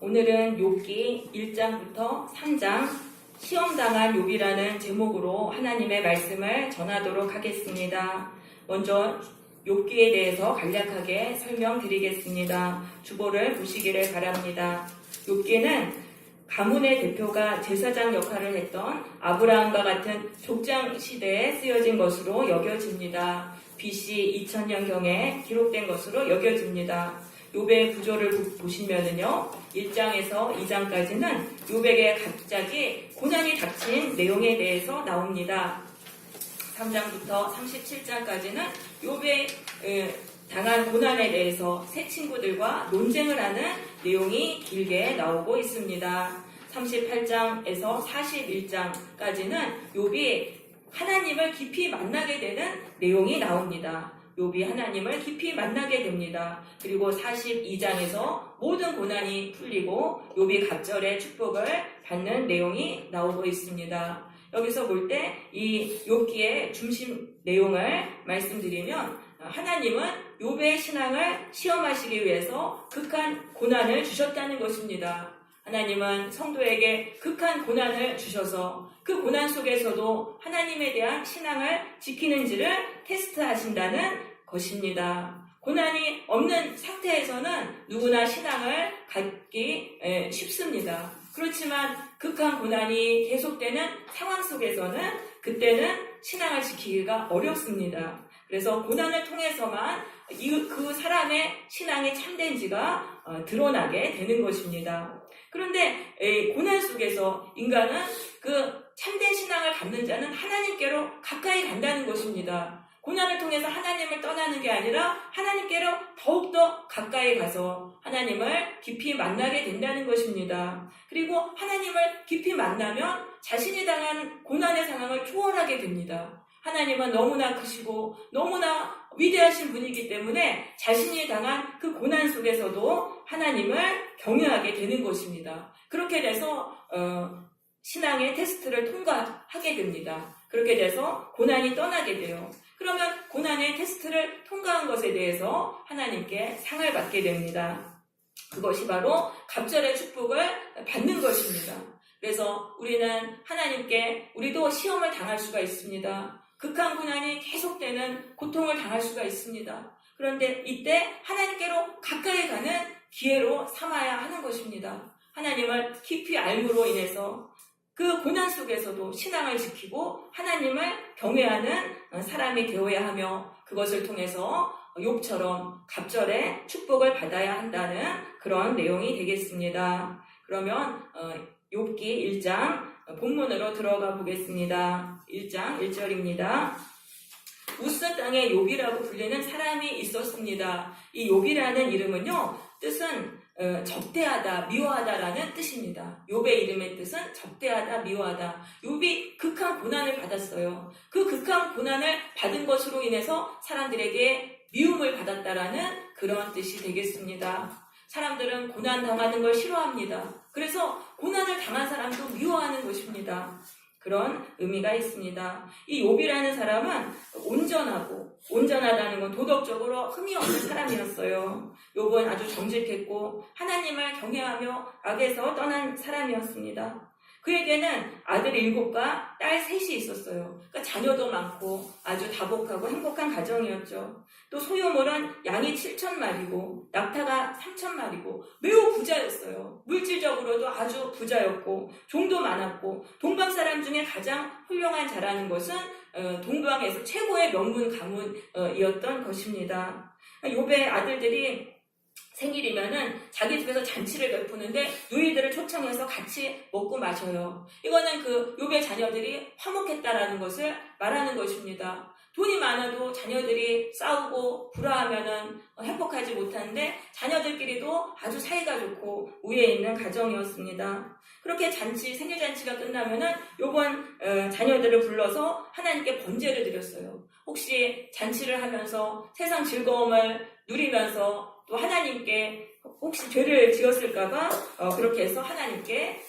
오늘은 욥기 1장부터 3장 시험당한 욥이라는 제목으로 하나님의 말씀을 전하도록 하겠습니다. 먼저 욥기에 대해서 간략하게 설명드리겠습니다. 주보를 보시기를 바랍니다. 욥기는 가문의 대표가 제사장 역할을 했던 아브라함과 같은 족장 시대에 쓰여진 것으로 여겨집니다. BC 2000년경에 기록된 것으로 여겨집니다. 욥의 구조를 보시면은요, 1장에서 2장까지는 욥에게 갑자기 고난이 닥친 내용에 대해서 나옵니다. 3장부터 37장까지는 욥의 당한 고난에 대해서 새 친구들과 논쟁을 하는 내용이 길게 나오고 있습니다. 38장에서 41장까지는 욥이 하나님을 깊이 만나게 되는 내용이 나옵니다. 욥이 하나님을 깊이 만나게 됩니다. 그리고 42장에서 모든 고난이 풀리고 욥이 갑절의 축복을 받는 내용이 나오고 있습니다. 여기서 볼 때 이 욥기의 중심 내용을 말씀드리면, 하나님은 욥의 신앙을 시험하시기 위해서 극한 고난을 주셨다는 것입니다. 하나님은 성도에게 극한 고난을 주셔서 그 고난 속에서도 하나님에 대한 신앙을 지키는지를 테스트하신다는 것입니다. 고난이 없는 상태에서는 누구나 신앙을 갖기 쉽습니다. 그렇지만 극한 고난이 계속되는 상황 속에서는 그때는 신앙을 지키기가 어렵습니다. 그래서 고난을 통해서만 그 사람의 신앙이 참된지가 드러나게 되는 것입니다. 그런데 고난 속에서 인간은 그 참된 신앙을 갖는 자는 하나님께로 가까이 간다는 것입니다. 고난을 통해서 하나님을 떠나는 게 아니라 하나님께로 더욱더 가까이 가서 하나님을 깊이 만나게 된다는 것입니다. 그리고 하나님을 깊이 만나면 자신이 당한 고난의 상황을 초월하게 됩니다. 하나님은 너무나 크시고 너무나 위대하신 분이기 때문에 자신이 당한 그 고난 속에서도 하나님을 경외하게 되는 것입니다. 그렇게 돼서 신앙의 테스트를 통과하게 됩니다. 그렇게 돼서 고난이 떠나게 돼요. 그러면 고난의 테스트를 통과한 것에 대해서 하나님께 상을 받게 됩니다. 그것이 바로 갑절의 축복을 받는 것입니다. 그래서 우리는 하나님께 우리도 시험을 당할 수가 있습니다. 극한 고난이 계속되는 고통을 당할 수가 있습니다. 그런데 이때 하나님께로 가까이 가는 기회로 삼아야 하는 것입니다. 하나님을 깊이 알므로 인해서 그 고난 속에서도 신앙을 지키고 하나님을 경외하는 사람이 되어야 하며, 그것을 통해서 욥처럼 갑절의 축복을 받아야 한다는 그런 내용이 되겠습니다. 그러면 욥기 1장 본문으로 들어가 보겠습니다. 1장 1절입니다. 우스 땅에 욥이라고 불리는 사람이 있었습니다. 이 욥이라는 이름은요, 뜻은 적대하다, 미워하다라는 뜻입니다. 욥의 이름의 뜻은 적대하다, 미워하다. 욥이 극한 고난을 받았어요. 그 극한 고난을 받은 것으로 인해서 사람들에게 미움을 받았다라는 그런 뜻이 되겠습니다. 사람들은 고난 당하는 걸 싫어합니다. 그래서 고난을 당한 사람도 미워하는 것입니다. 그런 의미가 있습니다. 이 욥이라는 사람은 온전하다는 건 도덕적으로 흠이 없는 사람이었어요. 욥은 아주 정직했고 하나님을 경외하며 악에서 떠난 사람이었습니다. 그에게는 아들 7과 딸 3이 있었어요. 그러니까 자녀도 많고 아주 다복하고 행복한 가정이었죠. 또 소유물은 양이 7,000마리고 낙타가 3,000마리고 매우 부자였어요. 물질적으로도 아주 부자였고 종도 많았고 동방 사람 중에 가장 훌륭한 자라는 것은 동방에서 최고의 명문 가문이었던 것입니다. 욥의 아들들이 생일이면은 자기 집에서 잔치를 베푸는데 누이들을 초청해서 같이 먹고 마셔요. 이거는 그 욥의 자녀들이 화목했다라는 것을 말하는 것입니다. 돈이 많아도 자녀들이 싸우고 불화하면은 행복하지 못하는데 자녀들끼리도 아주 사이가 좋고 우애 있는 가정이었습니다. 그렇게 생일 잔치가 끝나면은 욥은 자녀들을 불러서 하나님께 번제를 드렸어요. 혹시 잔치를 하면서 세상 즐거움을 누리면서 또 하나님께 혹시 죄를 지었을까봐 그렇게 해서 하나님께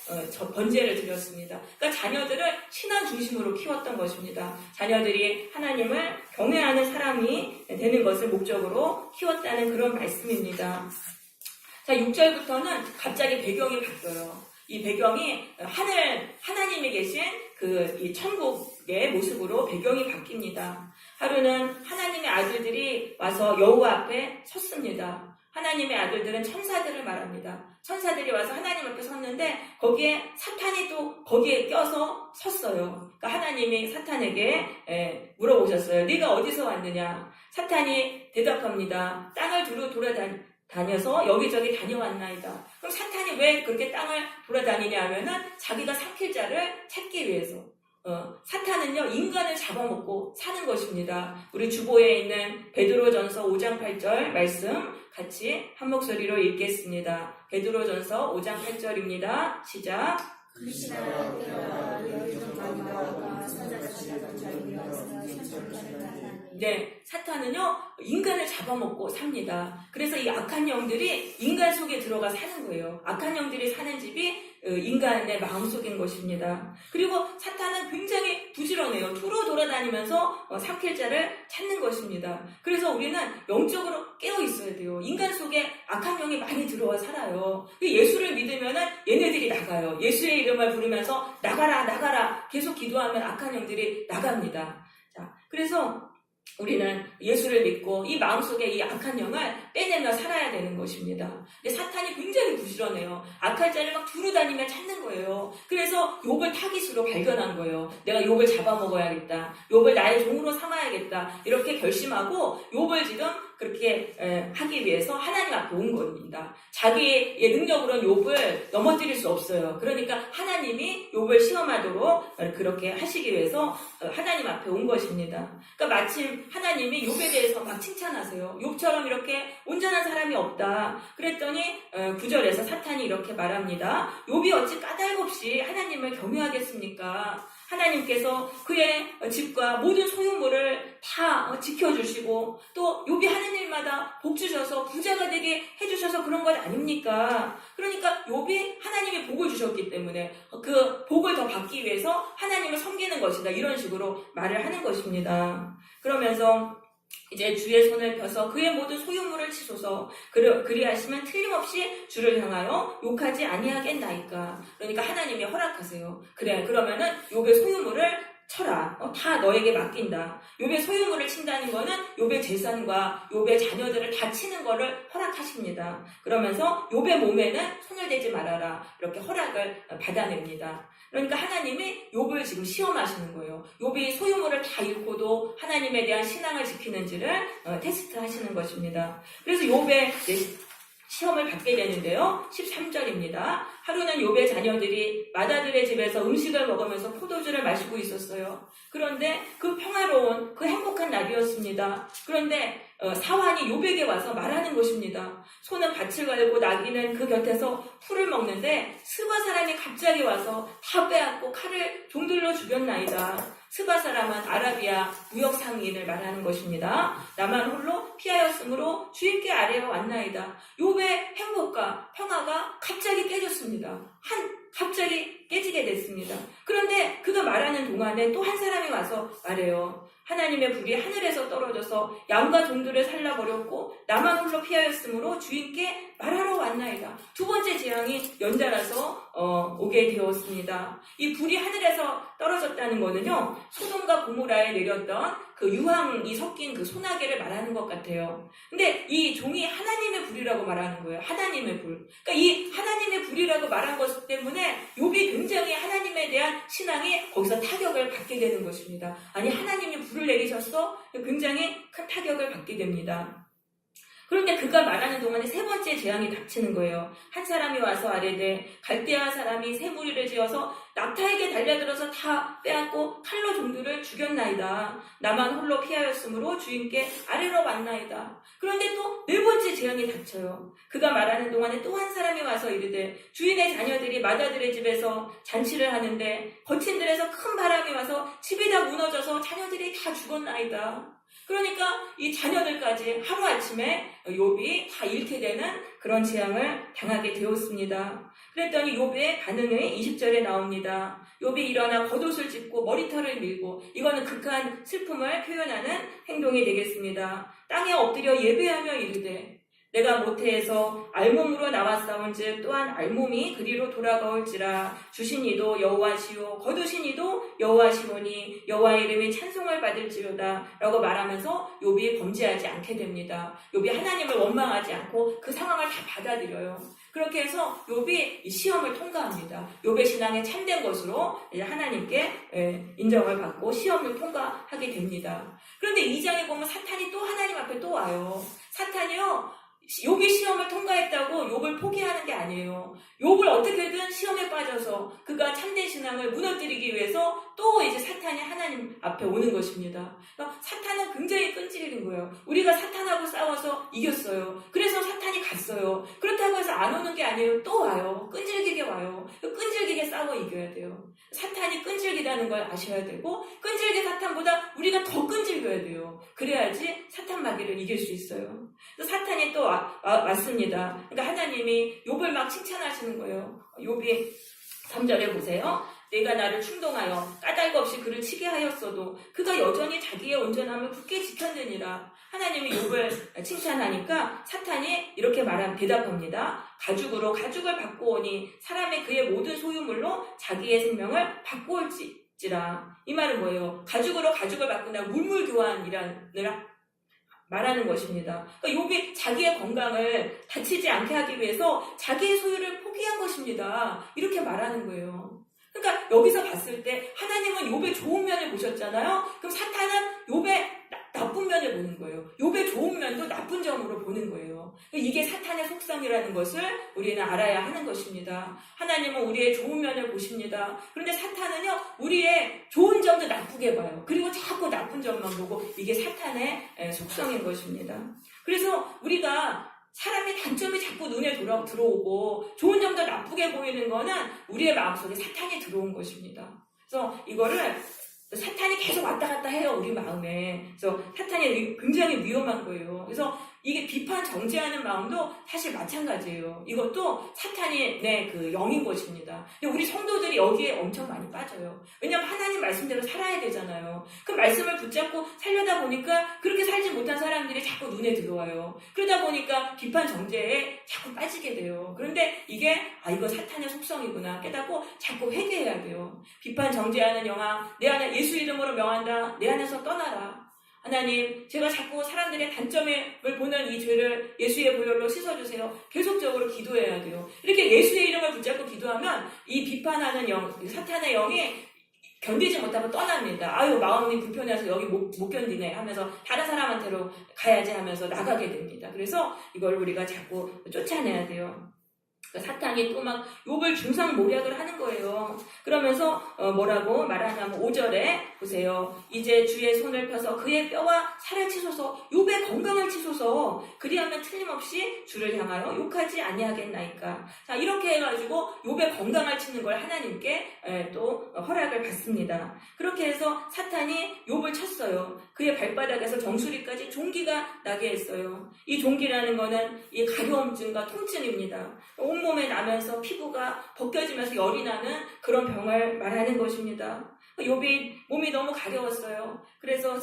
번제를 드렸습니다. 그러니까 자녀들을 신앙 중심으로 키웠던 것입니다. 자녀들이 하나님을 경외하는 사람이 되는 것을 목적으로 키웠다는 그런 말씀입니다. 자, 6절부터는 갑자기 배경이 바뀌어요. 이 배경이 하나님이 계신 이 천국의 모습으로 배경이 바뀝니다. 하루는 하나님의 아들들이 와서 여호와 앞에 섰습니다. 하나님의 아들들은 천사들을 말합니다. 천사들이 와서 하나님 앞에 섰는데 거기에 사탄이 또 거기에 껴서 섰어요. 그러니까 하나님이 사탄에게 물어보셨어요. 네가 어디서 왔느냐? 사탄이 대답합니다. 땅을 두루 돌아다녀서 여기저기 다녀왔나이다. 그럼 사탄이 왜 그렇게 땅을 돌아다니냐 하면은 자기가 삼킬 자를 찾기 위해서. 사탄은요, 인간을 잡아먹고 사는 것입니다. 우리 주보에 있는 베드로전서 5장 8절 말씀 같이 한 목소리로 읽겠습니다. 베드로전서 5장 8절입니다. 시작. 네, 사탄은요, 인간을 잡아먹고 삽니다. 그래서 이 악한 영들이 인간 속에 들어가 사는 거예요. 악한 영들이 사는 집이 인간의 마음속인 것입니다. 그리고 사탄은 굉장히 부지런해요. 투로 돌아다니면서 삼킬 자를 찾는 것입니다. 그래서 우리는 영적으로 깨어 있어야 돼요. 인간 속에 악한 영이 많이 들어와 살아요. 예수를 믿으면은 얘네들이 나가요. 예수의 이름을 부르면서 나가라, 나가라 계속 기도하면 악한 영들이 나갑니다. 자, 그래서 우리는 예수를 믿고 이 마음속에 이 악한 영을 빼내며 살아야 되는 것입니다. 근데 사탄이 굉장히 부지런해요. 악한 자를 막 두루다니며 찾는 거예요. 그래서 욥을 타깃으로 발견한 거예요. 내가 욥을 잡아먹어야겠다. 욥을 나의 종으로 삼아야겠다. 이렇게 결심하고 욥을 지금 그렇게 하기 위해서 하나님 앞에 온 겁니다. 자기의 능력으로는 욥을 넘어뜨릴 수 없어요. 그러니까 하나님이 욥을 시험하도록 그렇게 하시기 위해서 하나님 앞에 온 것입니다. 그러니까 마침 하나님이 욥에 대해서 막 칭찬하세요. 욥처럼 이렇게 온전한 사람이 없다. 그랬더니 9절에서 사탄이 이렇게 말합니다. 욥이 어찌 까닭없이 하나님을 경외하겠습니까? 하나님께서 그의 집과 모든 소유물을 다 지켜주시고 또 욥이 하는 일마다 복 주셔서 부자가 되게 해주셔서 그런 것 아닙니까? 그러니까 욥이 하나님이 복을 주셨기 때문에 그 복을 더 받기 위해서 하나님을 섬기는 것이다. 이런 식으로 말을 하는 것입니다. 그러면서 이제 주의 손을 펴서 그의 모든 소유물을 치소서. 그리하시면 틀림없이 주를 향하여 욕하지 아니하겠나이까. 그러니까 하나님이 허락하세요. 그래, 그러면은 욥의 소유물을 쳐라. 다 너에게 맡긴다. 욥의 소유물을 친다는 거는 욥의 재산과 욥의 자녀들을 다 치는 거를 허락하십니다. 그러면서 욥의 몸에는 손을 대지 말아라. 이렇게 허락을 받아냅니다. 그러니까 하나님이 욥을 지금 시험하시는 거예요. 욥이 소유물을 다 잃고도 하나님에 대한 신앙을 지키는지를 테스트하시는 것입니다. 그래서 욥의 시험을 받게 되는데요. 13절입니다. 하루는 욥의 자녀들이 마다들의 집에서 음식을 먹으면서 포도주를 마시고 있었어요. 그런데 그 평화로운 그 행복한 날이었습니다. 그런데 사환이 욥에게 와서 말하는 것입니다. 소는 밭을 갈고 나귀는 그 곁에서 풀을 먹는데 스바 사람이 갑자기 와서 다 빼앗고 칼을 종들로 죽였나이다. 스바 사람은 아라비아 무역 상인을 말하는 것입니다. 나만 홀로 피하였으므로 주인께 아뢰어 왔나이다. 욥의 행복과 평화가 갑자기 깨졌습니다. 갑자기 깨지게 됐습니다. 그런데 그가 말하는 동안에 또 한 사람이 와서 말해요. 하나님의 불이 하늘에서 떨어져서 양과 종들을 살라버렸고 나만 홀로 피하였으므로 주인께 말하러 왔나이다. 두 번째 재앙이 연달아서 오게 되었습니다. 이 불이 하늘에서 떨어졌다는 거는요, 소돔과 고모라에 내렸던 그 유황이 섞인 그 소나기를 말하는 것 같아요. 근데 이 종이 하나님의 불이라고 말하는 거예요. 하나님의 불. 그러니까 이 하나님의 불이라고 말한 것 때문에 욥이 굉장히 하나님에 대한 신앙이 거기서 타격을 받게 되는 것입니다. 아니, 하나님이 불을 내리셨어? 굉장히 큰 타격을 받게 됩니다. 그런데 그가 말하는 동안에 세 번째 재앙이 닥치는 거예요. 한 사람이 와서 아뢰되 갈대아 사람이 새 무리를 지어서 낙타에게 달려들어서 다 빼앗고 칼로 종들을 죽였나이다. 나만 홀로 피하였으므로 주인께 아뢰러 왔나이다. 그런데 또 네 번째 재앙이 닥쳐요. 그가 말하는 동안에 또 한 사람이 와서 이르되 주인의 자녀들이 마다들의 집에서 잔치를 하는데 거친 들에서 큰 바람이 와서 집이 다 무너져서 자녀들이 다 죽었나이다. 그러니까 이 자녀들까지 하루아침에 욥이 다 잃게 되는 그런 재앙을 당하게 되었습니다. 그랬더니 욥의 반응이 20절에 나옵니다. 욥이 일어나 겉옷을 찢고 머리털을 밀고, 이거는 극한 슬픔을 표현하는 행동이 되겠습니다. 땅에 엎드려 예배하며 이르되 내가 모태에서 알몸으로 나왔사온즉 또한 알몸이 그리로 돌아가올지라. 주신 이도 여호와시요 거두신 이도 여호와시오니 여호와의 이름이 찬송을 받을지로다 라고 말하면서 욥이 범죄하지 않게 됩니다. 욥이 하나님을 원망하지 않고 그 상황을 다 받아들여요. 그렇게 해서 욥이 시험을 통과합니다. 욥의 신앙이 참된 것으로 하나님께 인정을 받고 시험을 통과하게 됩니다. 그런데 2장에 보면 사탄이 또 하나님 앞에 또 와요. 사탄이요, 욥이 시험을 통과했다고 욥을 포기하는 게 아니에요. 욥을 어떻게든 시험에 빠져서 그가 참된 신앙을 무너뜨리기 위해서 또 이제 사탄이 하나님 앞에 오는 것입니다. 그러니까 사탄은 굉장히 끈질긴 거예요. 우리가 사탄하고 싸워서 이겼어요. 그래서 사탄이 갔어요. 그렇다고 해서 안 오는 게 아니에요. 또 와요. 끈질기게 와요. 끈질기게 싸워 이겨야 돼요. 사탄이 끈질기다는 걸 아셔야 되고, 끈질긴 사탄보다 우리가 더 끈질겨야 돼요. 그래야지 사탄 마귀를 이길 수 있어요. 사탄이 또 왔습니다. 그러니까 하나님이 욥을 막 칭찬하시는 거예요. 욥이 3절에 보세요. 내가 나를 충동하여 까닭 없이 그를 치게 하였어도 그가 여전히 자기의 온전함을 굳게 지켰느니라. 하나님이 욥을 칭찬하니까 사탄이 이렇게 대답합니다. 가죽으로 가죽을 받고 오니 사람이 그의 모든 소유물로 자기의 생명을 받고 올지라. 이 말은 뭐예요? 가죽으로 가죽을 받거나 물물교환이라는 말하는 것입니다. 그러니까 욥이 자기의 건강을 다치지 않게 하기 위해서 자기의 소유를 포기한 것입니다. 이렇게 말하는 거예요. 그러니까 여기서 봤을 때 하나님은 욥의 좋은 면을 보셨잖아요. 그럼 사탄은 욥의 나쁜 면을 보는 거예요. 욥의 좋은 면도 나쁜 점으로 보는 거예요. 이게 사탄의 속성이라는 것을 우리는 알아야 하는 것입니다. 하나님은 우리의 좋은 면을 보십니다. 그런데 사탄은요, 우리의 좋은 점도 나쁘게 봐요. 그리고 자꾸 나쁜 점만 보고, 이게 사탄의 속성인 것입니다. 그래서 우리가 사람의 단점이 자꾸 눈에 들어오고 좋은 점도 나쁘게 보이는 거는 우리의 마음속에 사탄이 들어온 것입니다. 그래서 이거를 사탄이 계속 왔다 갔다 해요, 우리 마음에. 그래서 사탄이 굉장히 위험한 거예요. 그래서 이게 비판 정죄하는 마음도 사실 마찬가지예요. 이것도 사탄이 그 영인 것입니다. 근데 우리 성도들이 여기에 엄청 많이 빠져요. 왜냐하면 하나님 말씀대로 살아야 되잖아요. 그 말씀을 붙잡고 살려다 보니까 그렇게 살지 못한 사람들이 자꾸 눈에 들어와요. 그러다 보니까 비판 정죄에 자꾸 빠지게 돼요. 그런데 이게 이거 사탄의 속성이구나 깨닫고 자꾸 회개해야 돼요. 비판 정죄하는 영아, 내 안에 예수 이름으로 명한다. 내 안에서 떠나라. 하나님, 제가 자꾸 사람들의 단점을 보는 이 죄를 예수의 보혈로 씻어주세요. 계속적으로 기도해야 돼요. 이렇게 예수의 이름을 붙잡고 기도하면 이 비판하는 사탄의 영이 견디지 못하고 떠납니다. 마음이 불편해서 여기 못 견디네 하면서 다른 사람한테로 가야지 하면서 나가게 됩니다. 그래서 이걸 우리가 자꾸 쫓아내야 돼요. 사탄이 또 막 욥을 중상모략을 하는 거예요. 그러면서 뭐라고 말하냐면 5절에 보세요. 이제 주의 손을 펴서 그의 뼈와 살을 치소서, 욥의 건강을 치소서. 그리하면 틀림없이 주를 향하여 욕하지 아니하겠나이까. 자, 이렇게 해가지고 욥의 건강을 치는 걸 하나님께 또 허락을 받습니다. 그렇게 해서 사탄이 욥을 쳤어요. 그의 발바닥에서 정수리까지 종기가 나게 했어요. 이 종기라는 거는 이 가려움증과 통증입니다. 온몸에 나면서 피부가 벗겨지면서 열이 나는 그런 병을 말하는 것입니다. 욥이 몸이 너무 가려웠어요. 그래서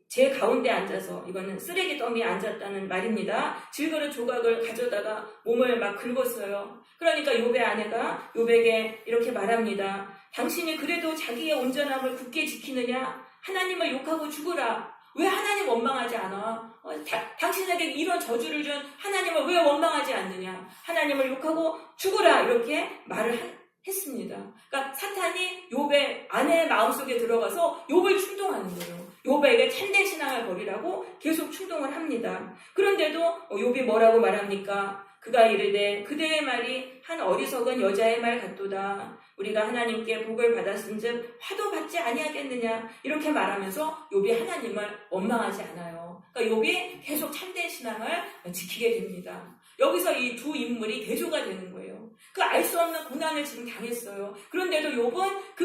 제 가운데 앉아서, 이거는 쓰레기 더미에 앉았다는 말입니다. 질그릇 조각을 가져다가 몸을 막 긁었어요. 그러니까 욥의 아내가 욥에게 이렇게 말합니다. 당신이 그래도 자기의 온전함을 굳게 지키느냐? 하나님을 욕하고 죽으라. 왜 하나님 원망하지 않아? 당신에게 이런 저주를 준 하나님을 왜 원망하지 않느냐? 하나님을 욕하고 죽으라. 이렇게 말을 했습니다. 그러니까 사탄이 욥의 아내의 마음속에 들어가서 욥을 충동하는 거예요. 욥에게 참된 신앙을 버리라고 계속 충동을 합니다. 그런데도 욥이 뭐라고 말합니까? 그가 이르되 그대의 말이 한 어리석은 여자의 말 같도다. 우리가 하나님께 복을 받았은즉 화도 받지 아니하겠느냐. 이렇게 말하면서 욥이 하나님을 원망하지 않아요. 그러니까 욥이 계속 참된 신앙을 지키게 됩니다. 여기서 이 두 인물이 대조가 되는 거예요. 그 알 수 없는 고난을 지금 당했어요. 그런데도 욥은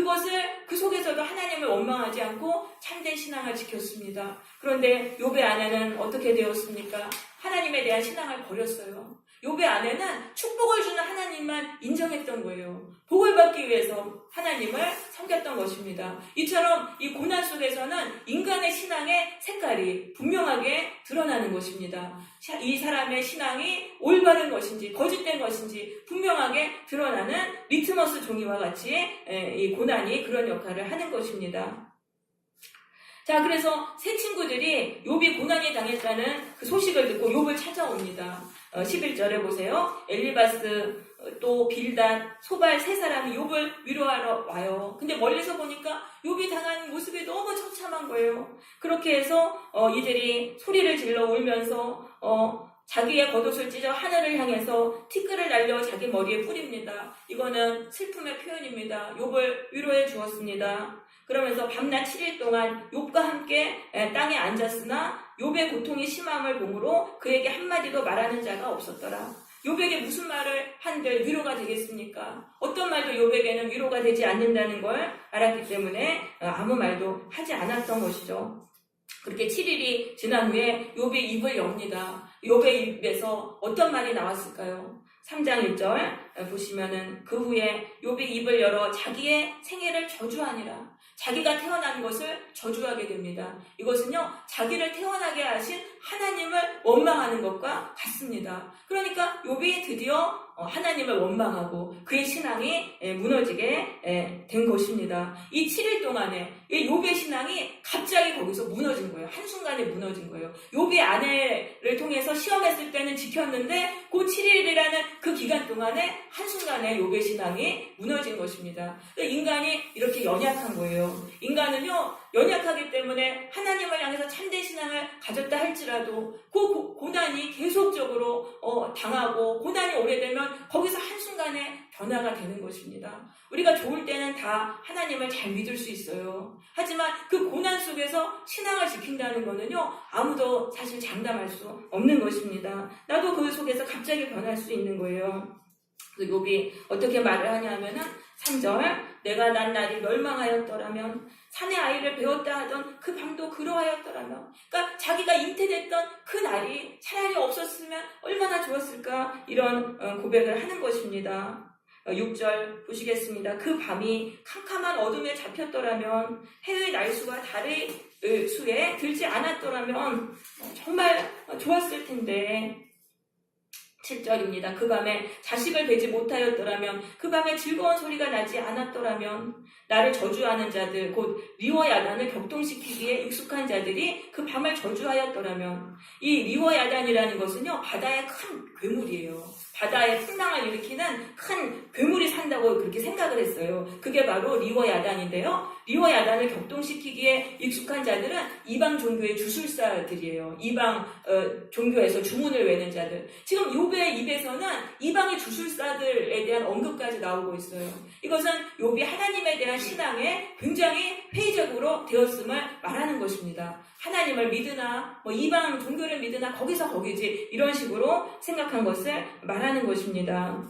그 속에서도 하나님을 원망하지 않고 참된 신앙을 지켰습니다. 그런데 욥의 아내는 어떻게 되었습니까? 하나님에 대한 신앙을 버렸어요. 욥의 아내는 축복을 주는 하나님만 인정했던 거예요. 복을 받기 위해서 하나님을 섬겼던 것입니다. 이처럼 이 고난 속에서는 인간의 신앙의 색깔이 분명하게 드러나는 것입니다. 이 사람의 신앙이 올바른 것인지 거짓된 것인지 분명하게 드러나는 리트머스 종이와 같이 이 고난이 그런 역할을 하는 것입니다. 자, 그래서 세 친구들이 욥이 고난에 당했다는 그 소식을 듣고 욥을 찾아옵니다. 11절에 보세요. 엘리바스, 또 빌닷, 소발 세 사람이 욥을 위로하러 와요. 근데 멀리서 보니까 욥이 당한 모습이 너무 처참한 거예요. 그렇게 해서 이들이 소리를 질러 울면서 자기의 겉옷을 찢어 하늘을 향해서 티끌을 날려 자기 머리에 뿌립니다. 이거는 슬픔의 표현입니다. 욥을 위로해 주었습니다. 그러면서 밤낮 7일 동안 욥과 함께 땅에 앉았으나 욥의 고통이 심함을 보므로 그에게 한마디도 말하는 자가 없었더라. 욥에게 무슨 말을 한들 위로가 되겠습니까? 어떤 말도 욥에게는 위로가 되지 않는다는 걸 알았기 때문에 아무 말도 하지 않았던 것이죠. 그렇게 7일이 지난 후에 욥이 입을 엽니다. 욥의 입에서 어떤 말이 나왔을까요? 3장 1절 보시면은 그 후에 욥이 입을 열어 자기의 생애를 저주하니라. 자기가 태어난 것을 저주하게 됩니다. 이것은요, 자기를 태어나게 하신 하나님을 원망하는 것과 같습니다. 그러니까 욥이 드디어 하나님을 원망하고 그의 신앙이 무너지게 된 것입니다. 이 7일 동안에 이 욥의 신앙이 갑자기 거기서 무너진 거예요. 한순간에 무너진 거예요. 욥이 아내를 통해서 시험했을 때는 지켰는데 그 7일이라는 그 기간 동안에 한순간에 욥의 신앙이 무너진 것입니다. 인간이 이렇게 연약한 거예요. 인간은요, 연약하기 때문에 하나님을 향해서 참된 신앙을 가졌다 할지라도 그 고난이 계속적으로 당하고 고난이 오래되면 거기서 한순간에 변화가 되는 것입니다. 우리가 좋을 때는 다 하나님을 잘 믿을 수 있어요. 하지만 그 고난 속에서 신앙을 지킨다는 거는요, 아무도 사실 장담할 수 없는 것입니다. 나도 그 속에서 갑자기 변할 수 있는 거예요. 욥이 어떻게 말을 하냐면은 3절, 내가 난 날이 멸망하였더라면 산의 아이를 배웠다 하던 그 밤도 그러하였더라면, 그러니까 자기가 잉태됐던 그 날이 차라리 없었으면 얼마나 좋았을까, 이런 고백을 하는 것입니다. 6절 보시겠습니다. 그 밤이 캄캄한 어둠에 잡혔더라면, 해의 날수가 달의 수에 들지 않았더라면 정말 좋았을 텐데. 7절입니다. 그 밤에 자식을 뵈지 못하였더라면, 그 밤에 즐거운 소리가 나지 않았더라면, 나를 저주하는 자들, 곧 리워 야단을 격동시키기에 익숙한 자들이 그 밤을 저주하였더라면, 이 리워 야단이라는 것은요, 바다의 큰 괴물이에요. 바다에 풍랑을 일으키는 큰 괴물이 산다고 그렇게 생각을 했어요. 그게 바로 리워 야단인데요. 리워 야단을 격동시키기에 익숙한 자들은 이방 종교의 주술사들이에요. 이방 종교에서 주문을 외는 자들. 지금 욥의 입에서는 이방의 주술사들에 대한 언급까지 나오고 있어요. 이것은 욥이 하나님에 대한 신앙에 굉장히 회의적으로 되었음을 말하는 것입니다. 하나님을 믿으나 이방 종교를 믿으나 거기서 거기지, 이런 식으로 생각한 것을 말하는 것입니다.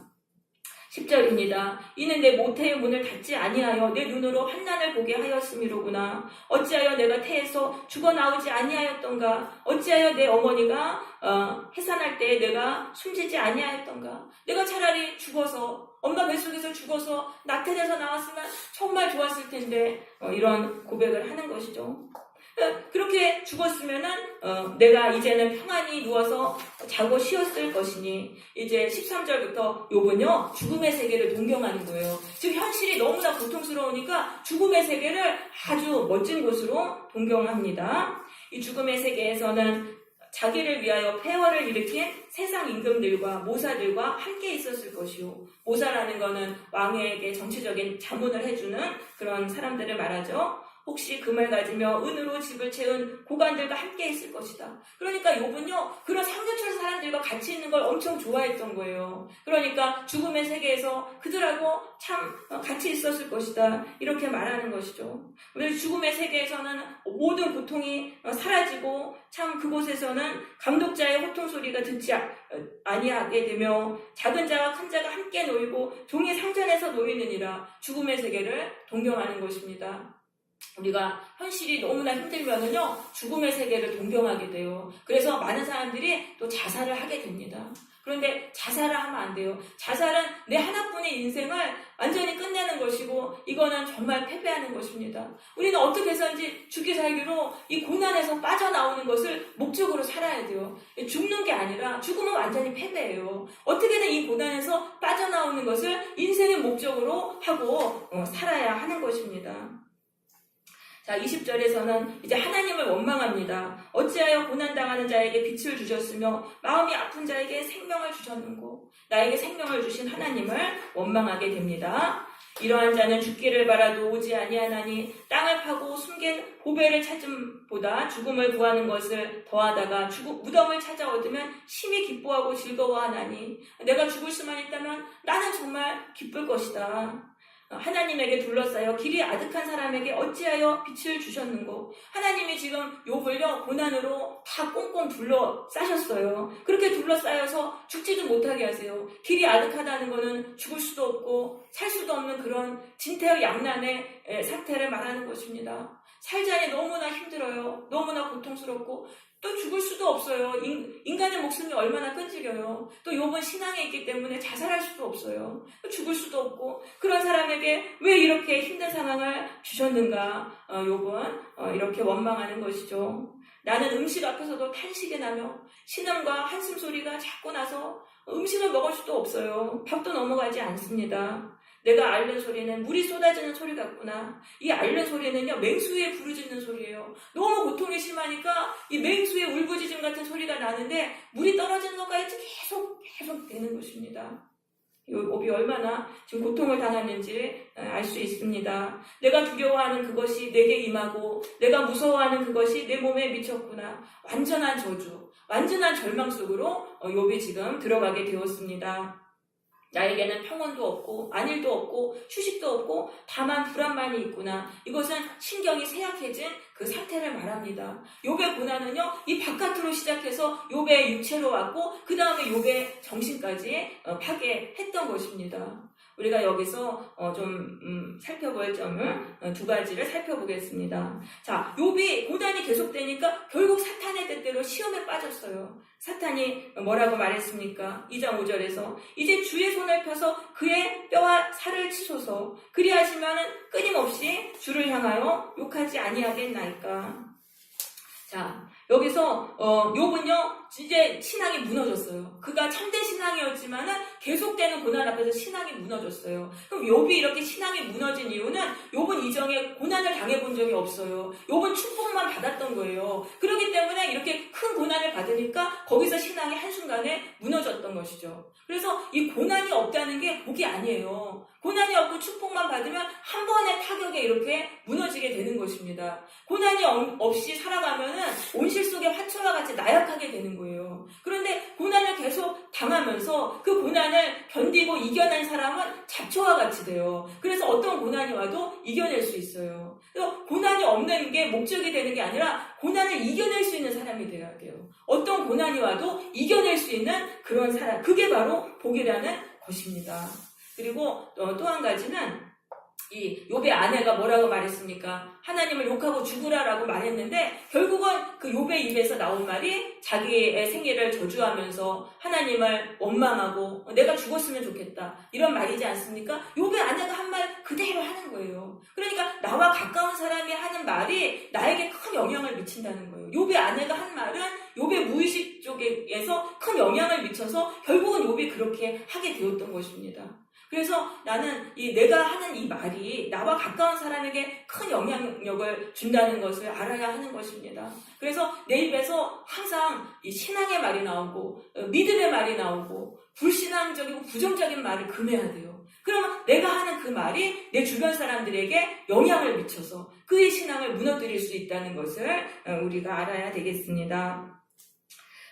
10절입니다. 이는 내 모태의 문을 닫지 아니하여 내 눈으로 환난을 보게 하였음이로구나. 어찌하여 내가 태에서 죽어나오지 아니하였던가. 어찌하여 내 어머니가 해산할 때에 내가 숨지지 아니하였던가. 내가 차라리 죽어서, 엄마 뱃속에서 죽어서 낙태돼서 나왔으면 정말 좋았을 텐데, 이런 고백을 하는 것이죠. 그렇게 죽었으면은 내가 이제는 평안히 누워서 자고 쉬었을 것이니, 이제 13절부터 욥은요, 죽음의 세계를 동경하는 거예요. 지금 현실이 너무나 고통스러우니까 죽음의 세계를 아주 멋진 곳으로 동경합니다. 이 죽음의 세계에서는 자기를 위하여 폐허를 일으킨 세상 임금들과 모사들과 함께 있었을 것이요. 모사라는 거는 왕에게 정치적인 자문을 해주는 그런 사람들을 말하죠. 혹시 금을 가지며 은으로 집을 채운 고관들과 함께 있을 것이다. 그러니까 욥은요, 그런 상류층 사람들과 같이 있는 걸 엄청 좋아했던 거예요. 그러니까 죽음의 세계에서 그들하고 참 같이 있었을 것이다, 이렇게 말하는 것이죠. 우리 죽음의 세계에서는 모든 고통이 사라지고 참 그곳에서는 감독자의 호통 소리가 듣지 아니하게 되며 작은 자와 큰 자가 함께 놓이고 종이 상전에서 놓이느니라. 죽음의 세계를 동경하는 것입니다. 우리가 현실이 너무나 힘들면은요, 죽음의 세계를 동경하게 돼요. 그래서 많은 사람들이 또 자살을 하게 됩니다. 그런데 자살을 하면 안 돼요. 자살은 내 하나뿐의 인생을 완전히 끝내는 것이고, 이거는 정말 패배하는 것입니다. 우리는 어떻게 해서인지 죽기 살기로 이 고난에서 빠져나오는 것을 목적으로 살아야 돼요. 죽는 게 아니라, 죽으면 완전히 패배예요. 어떻게든 이 고난에서 빠져나오는 것을 인생의 목적으로 하고 살아야 하는 것입니다. 자, 20절에서는 이제 하나님을 원망합니다. 어찌하여 고난당하는 자에게 빛을 주셨으며 마음이 아픈 자에게 생명을 주셨는고. 나에게 생명을 주신 하나님을 원망하게 됩니다. 이러한 자는 죽기를 바라도 오지 아니하나니 땅을 파고 숨긴 보배를 찾음보다 죽음을 구하는 것을 더하다가 무덤을 찾아 얻으면 심히 기뻐하고 즐거워하나니. 내가 죽을 수만 있다면 나는 정말 기쁠 것이다. 하나님에게 둘러싸여 길이 아득한 사람에게 어찌하여 빛을 주셨는고. 하나님이 지금 욥을요, 고난으로 다 꽁꽁 둘러싸셨어요. 그렇게 둘러싸여서 죽지도 못하게 하세요. 길이 아득하다는 것은 죽을 수도 없고 살 수도 없는 그런 진퇴양난의 상태를 말하는 것입니다. 살자니 너무나 힘들어요. 너무나 고통스럽고 또 죽을 수도 없어요. 인간의 목숨이 얼마나 끈질겨요. 또 욥은 신앙에 있기 때문에 자살할 수도 없어요. 죽을 수도 없고. 그런 사람에게 왜 이렇게 힘든 상황을 주셨는가. 욥은 이렇게 원망하는 것이죠. 나는 음식 앞에서도 탄식이 나며 신음과 한숨 소리가 자꾸 나서 음식을 먹을 수도 없어요. 밥도 넘어가지 않습니다. 내가 앓는 소리는 물이 쏟아지는 소리 같구나. 이 앓는 소리는요, 맹수의 부르짖는 소리예요. 너무 고통이 심하니까 이 맹수의 울부짖음 같은 소리가 나는데 물이 떨어지는 것까지 계속 되는 것입니다. 욥이 얼마나 지금 고통을 당하는지 알 수 있습니다. 내가 두려워하는 그것이 내게 임하고 내가 무서워하는 그것이 내 몸에 미쳤구나. 완전한 저주, 완전한 절망 속으로 욥이 지금 들어가게 되었습니다. 나에게는 평온도 없고 안일도 없고 휴식도 없고 다만 불안만이 있구나. 이것은 신경이 쇠약해진 그 상태를 말합니다. 욥의 고난은요, 이 바깥으로 시작해서 욥의 육체로 왔고 그 다음에 욥의 정신까지 파괴했던 것입니다. 우리가 여기서 좀 살펴볼 점을 두 가지를 살펴보겠습니다. 자, 욥이 고난이 계속되니까 결국 사탄의 뜻대로 시험에 빠졌어요. 사탄이 뭐라고 말했습니까? 2장 5절에서 이제 주의 손을 펴서 그의 뼈와 살을 치소서. 그리하시면은 끊임없이 주를 향하여 욕하지 아니하겠나이까. 자, 여기서 욥은요, 이제 신앙이 무너졌어요. 그가 참된 신앙이었지만은 계속되는 고난 앞에서 신앙이 무너졌어요. 그럼 욥이 이렇게 신앙이 무너진 이유는 욥은 이전에 고난을 당해본 적이 없어요. 욥은 축복만 받았던 거예요. 그렇기 때문에 이렇게 큰 고난을 받으니까 거기서 신앙이 한순간에 무너졌던 것이죠. 그래서 이 고난이 없다는 게 복이 아니에요. 고난이 없고 축복만 받으면 한 번의 타격에 이렇게 무너지게 되는 것입니다. 고난이 없이 살아가면은 온실 속의 화초와 같이 나약하게 되는 거예요. 그런데 고난을 계속 당하면서 그 고난을 견디고 이겨낸 사람은 잡초와 같이 돼요. 그래서 어떤 고난이 와도 이겨낼 수 있어요. 그래서 고난이 없는 게 목적이 되는 게 아니라 고난을 이겨낼 수 있는 사람이 되어야 돼요. 어떤 고난이 와도 이겨낼 수 있는 그런 사람, 그게 바로 복이라는 것입니다. 그리고 또 한 가지는 이 욥의 아내가 뭐라고 말했습니까? 하나님을 욕하고 죽으라라고 말했는데 결국은 그 욥의 입에서 나온 말이 자기의 생애를 저주하면서 하나님을 원망하고 내가 죽었으면 좋겠다 이런 말이지 않습니까? 욥의 아내가 한 말 그대로 하는 거예요. 그러니까 나와 가까운 사람이 하는 말이 나에게 큰 영향을 미친다는 거예요. 욥의 아내가 한 말은 욥의 무의식 쪽에서 큰 영향을 미쳐서 결국은 욥이 그렇게 하게 되었던 것입니다. 그래서 나는 내가 하는 이 말이 나와 가까운 사람에게 큰 영향력을 준다는 것을 알아야 하는 것입니다. 그래서 내 입에서 항상 이 신앙의 말이 나오고 믿음의 말이 나오고 불신앙적이고 부정적인 말을 금해야 돼요. 그러면 내가 하는 그 말이 내 주변 사람들에게 영향을 미쳐서 그의 신앙을 무너뜨릴 수 있다는 것을 우리가 알아야 되겠습니다.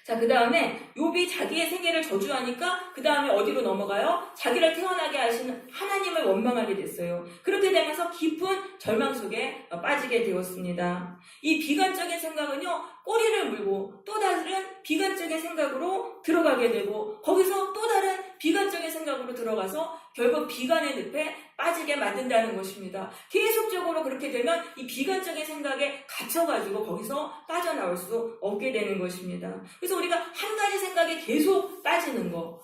자, 그 다음에 욥이 자기의 생애를 저주하니까 그 다음에 어디로 넘어가요? 자기를 태어나게 하시는 하나님을 원망하게 됐어요. 그렇게 되면서 깊은 절망 속에 빠지게 되었습니다. 이 비관적인 생각은요, 꼬리를 물고 또 다른 비관적인 생각으로 들어가게 되고 거기서 또 다른 비관적인 생각으로 들어가서 결국 비관의 늪에 빠지게 만든다는 것입니다. 계속적으로 그렇게 되면 이 비관적인 생각에 갇혀가지고 거기서 빠져나올 수 없게 되는 것입니다. 그래서 우리가 한 가지 생각에 계속 빠지는 거,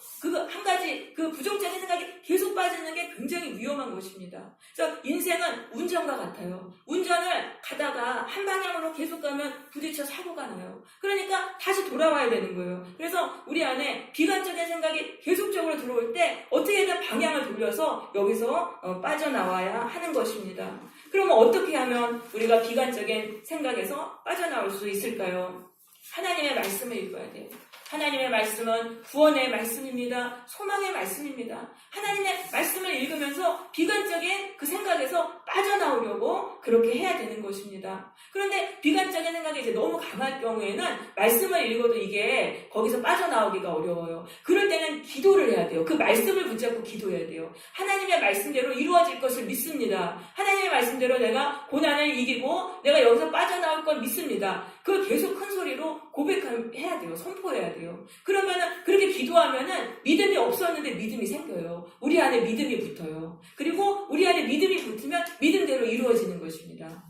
한 가지 부정적인 생각에 계속 빠지는 게 굉장히 위험한 것입니다. 그래서 인생은 운전과 같아요. 운전을 가다가 한 방향으로 계속 가면 부딪혀 사고가 나요. 그러니까 다시 돌아와야 되는 거예요. 그래서 우리 안에 비관적인 생각이 계속적으로 들어올 때 어떻게든 방향을 돌려서 여기서 빠져나와야 하는 것입니다. 그러면 어떻게 하면 우리가 비관적인 생각에서 빠져나올 수 있을까요? 하나님의 말씀을 읽어야 돼요. 하나님의 말씀은 구원의 말씀입니다. 소망의 말씀입니다. 하나님의 말씀을 읽으면서 비관적인 그 생각에서 빠져나오려고 그렇게 해야 되는 것입니다. 그런데 비관적인 생각이 이제 너무 강할 경우에는 말씀을 읽어도 이게 거기서 빠져나오기가 어려워요. 그럴 때는 기도를 해야 돼요. 그 말씀을 붙잡고 기도해야 돼요. 하나님의 말씀대로 이루어질 것을 믿습니다. 하나님의 말씀대로 내가 고난을 이기고 내가 여기서 빠져나올 걸 믿습니다. 그걸 계속 큰 소리로 고백해야 돼요. 선포해야 돼요. 그러면은 그렇게 기도하면은 믿음이 없었는데 믿음이 생겨요. 우리 안에 믿음이 붙어요. 그리고 우리 안에 믿음이 붙으면 믿음대로 이루어지는 것입니다.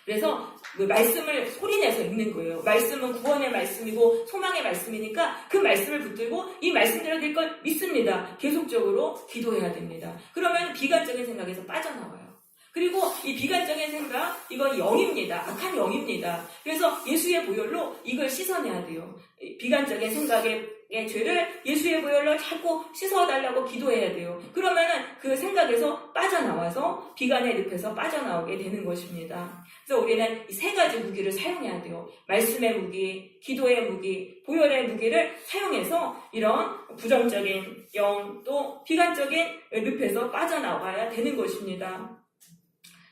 그래서 그 말씀을 소리내서 읽는 거예요. 말씀은 구원의 말씀이고 소망의 말씀이니까 그 말씀을 붙들고 이 말씀대로 될 걸 믿습니다. 계속적으로 기도해야 됩니다. 그러면 비관적인 생각에서 빠져나와요. 그리고 이 비관적인 생각, 이건 영입니다. 악한 영입니다. 그래서 예수의 보혈로 이걸 씻어내야 돼요. 비관적인 생각의 죄를 예수의 보혈로 자꾸 씻어달라고 기도해야 돼요. 그러면은 그 생각에서 빠져나와서 비관의 늪에서 빠져나오게 되는 것입니다. 그래서 우리는 이 세 가지 무기를 사용해야 돼요. 말씀의 무기, 기도의 무기, 보혈의 무기를 사용해서 이런 부정적인 영, 또 비관적인 늪에서 빠져나와야 되는 것입니다.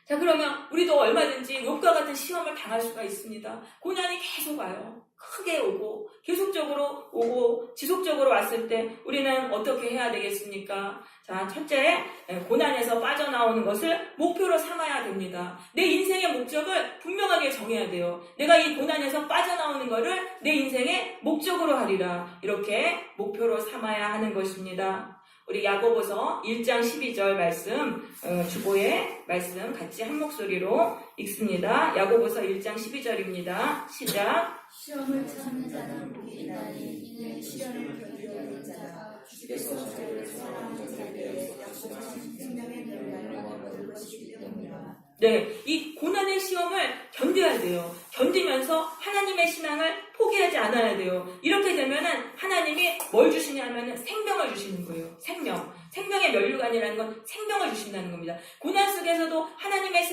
자, 그러면 우리도 얼마든지 욥과 같은 시험을 당할 수가 있습니다. 고난이 계속 와요. 크게 오고 계속적으로 오고 지속적으로 왔을 때 우리는 어떻게 해야 되겠습니까? 자, 첫째, 고난에서 빠져나오는 것을 목표로 삼아야 됩니다. 내 인생의 목적을 분명하게 정해야 돼요. 내가 이 고난에서 빠져나오는 것을 내 인생의 목적으로 하리라. 이렇게 목표로 삼아야 하는 것입니다. 우리 야고보서 1장 12절 말씀, 주보의 말씀 같이 한 목소리로 읽습니다. 야고보서 1장 12절입니다. 시작. 시험을 참는 자는 복이 있나니 이는 시험을 견디는 자가 주께서 저를 사랑하는 자에게 약속하신 생명의 멸관을 얻을 것이기 때문이라. 네, 이 고난의 시험을 견뎌야 돼요. 견디면서 하나님의 신앙을 포기하지 않아야 돼요. 이렇게 되면은 하나님이 뭘 주시냐면은 생명을 주시는 거예요. 생명의 면류관이라는 건 생명을 주신다는 겁니다. 고난 속에서도 하나님의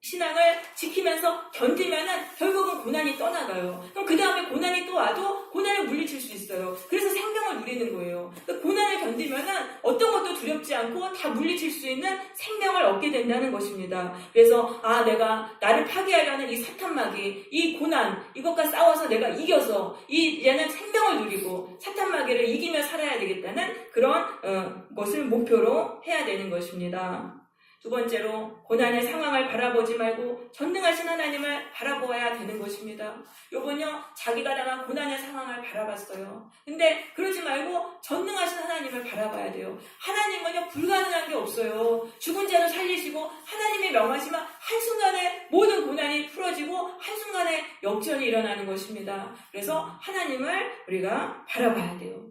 신앙을 지키면서 견디면은 결국은 고난이 떠나가요. 그럼 그 다음에 고난이 또 와도 고난을 물리칠 수 있어요. 그래서 생명을 누리는 거예요. 고난을 견디면은 어떤 것도 두렵지 않고 다 물리칠 수 있는 생명을 얻게 된다는 것입니다. 그래서 내가 나를 파괴하려는 이 사탄마귀, 이 고난, 이것과 싸워서 내가 이겨서 얘는 생명을 누리고 사탄마귀를 이기며 살아야 되겠다는 그런 것을 목표로 해야 되는 것입니다. 두 번째로 고난의 상황을 바라보지 말고 전능하신 하나님을 바라보아야 되는 것입니다. 요번요 자기가 당한 고난의 상황을 바라봤어요. 근데 그러지 말고 전능하신 하나님을 바라봐야 돼요. 하나님은요 불가능한 게 없어요. 죽은 자도 살리시고 하나님의 명하시면 한순간에 모든 고난이 풀어지고 한순간에 역전이 일어나는 것입니다. 그래서 하나님을 우리가 바라봐야 돼요.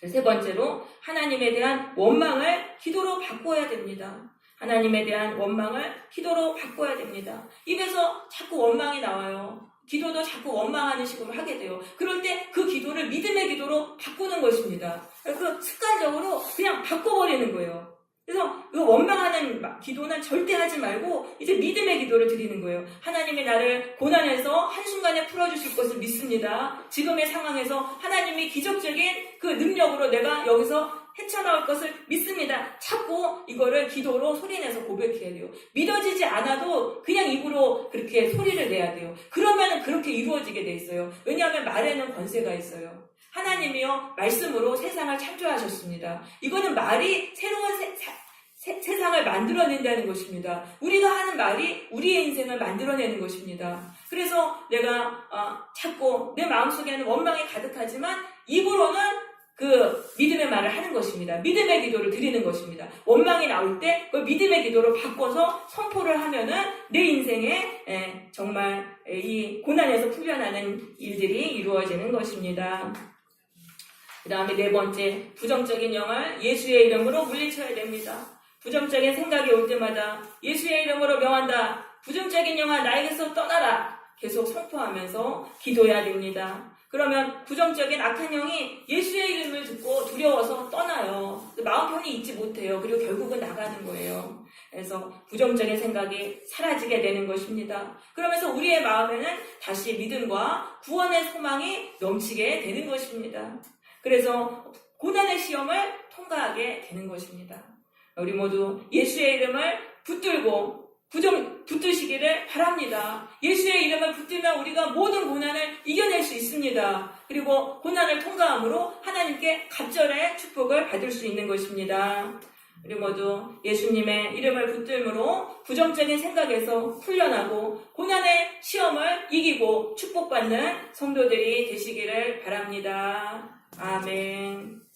세 번째로 하나님에 대한 원망을 기도로 바꿔야 됩니다. 하나님에 대한 원망을 기도로 바꿔야 됩니다. 입에서 자꾸 원망이 나와요. 기도도 자꾸 원망하는 식으로 하게 돼요. 그럴 때 그 기도를 믿음의 기도로 바꾸는 것입니다. 그 습관적으로 그냥 바꿔버리는 거예요. 그래서 그 원망하는 기도는 절대 하지 말고 이제 믿음의 기도를 드리는 거예요. 하나님이 나를 고난에서 한순간에 풀어주실 것을 믿습니다. 지금의 상황에서 하나님이 기적적인 그 능력으로 내가 여기서 헤쳐나올 것을 믿습니다. 자꾸 이거를 기도로 소리내서 고백해야 돼요. 믿어지지 않아도 그냥 입으로 그렇게 소리를 내야 돼요. 그러면 그렇게 이루어지게 돼 있어요. 왜냐하면 말에는 권세가 있어요. 하나님이요 말씀으로 세상을 창조하셨습니다. 이거는 말이 새로운 세상을 만들어낸다는 것입니다. 우리가 하는 말이 우리의 인생을 만들어내는 것입니다. 그래서 내가 자꾸 내 마음속에는 원망이 가득하지만 입으로는 그 믿음의 말을 하는 것입니다. 믿음의 기도를 드리는 것입니다. 원망이 나올 때 그 믿음의 기도로 바꿔서 선포를 하면은 내 인생에 정말 이 고난에서 풀려나는 일들이 이루어지는 것입니다. 그 다음에 네 번째, 부정적인 영을 예수의 이름으로 물리쳐야 됩니다. 부정적인 생각이 올 때마다 예수의 이름으로 명한다. 부정적인 영아 나에게서 떠나라. 계속 선포하면서 기도해야 됩니다. 그러면 부정적인 악한 영이 예수의 이름을 듣고 두려워서 떠나요. 마음 편히 있지 못해요. 그리고 결국은 나가는 거예요. 그래서 부정적인 생각이 사라지게 되는 것입니다. 그러면서 우리의 마음에는 다시 믿음과 구원의 소망이 넘치게 되는 것입니다. 그래서 고난의 시험을 통과하게 되는 것입니다. 우리 모두 예수의 이름을 붙들고 붙드시기를 바랍니다. 예수의 이름을 붙들면 우리가 모든 고난을 이겨낼 수 있습니다. 그리고 고난을 통과함으로 하나님께 갑절의 축복을 받을 수 있는 것입니다. 우리 모두 예수님의 이름을 붙들므로 부정적인 생각에서 풀려나고 고난의 시험을 이기고 축복받는 성도들이 되시기를 바랍니다. 아멘.